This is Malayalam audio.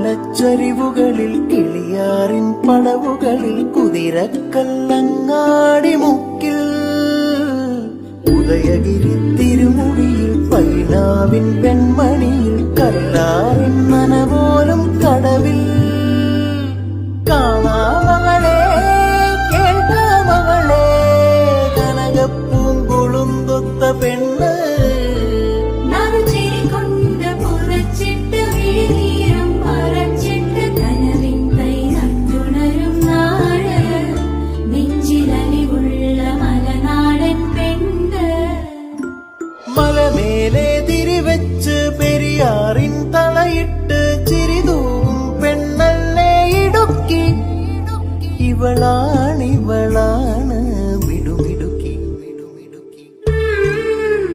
കുയിലുമലച്ചരിവുകളിൽ കിളിയാറിൻ പടവുകളിൽ കുതിരക്കല്ലങ്ങാടി മുക്കിൽ ഉദയഗിരി തിരുമുടിയിൽ പൈനാവിൻ പെൺമണിയിൽ കല്ലാറിൻ നനപോലും കടവിൽ കാണാമകളെ കേൾക്കാമകളെ കനകപ്പൂങ്കുളുന്തൊത്ത പെണ്ണ് മലമേലെ തിരിവെച്ച് പെരിയാറിൻ തളയിട്ട് ചിരിതൂവും പെണ്ണല്ലേ ഇടുക്കി ഇവളാ